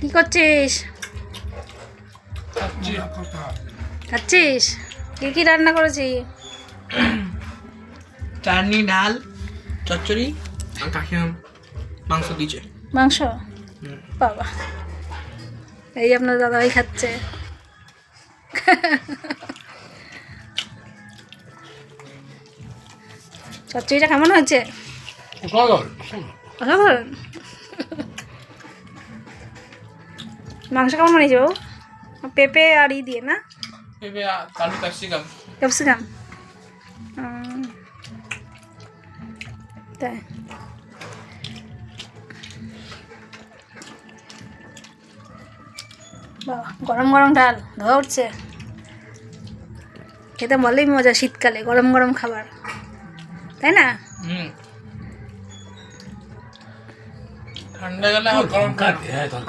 কি করছিস? খাচ্ছিস? কি কি রান্না করেছি? চাটনি, ডাল, চচ্চড়ি আর কাকিমা মাংস দিয়েছে। মাংস? বাবা, এই আপনার দাদাভাই খাচ্ছে। চচ্চড়িটা কেমন হয়েছে? অসাধারণ। মাংস কেমন বানিয়েছে বাবু? পেঁপে আর ই দিয়ে না? পেঁপে, আলু, ক্যাপসিকাম। ক্যাপসিকাম। তাই বাবা, গরম গরম ডাল ধোয়া উঠছে। খেতে বলেই মজা, শীতকালে গরম গরম খাবার, তাই না? ঠান্ডা গেলে আর গরম খায় না।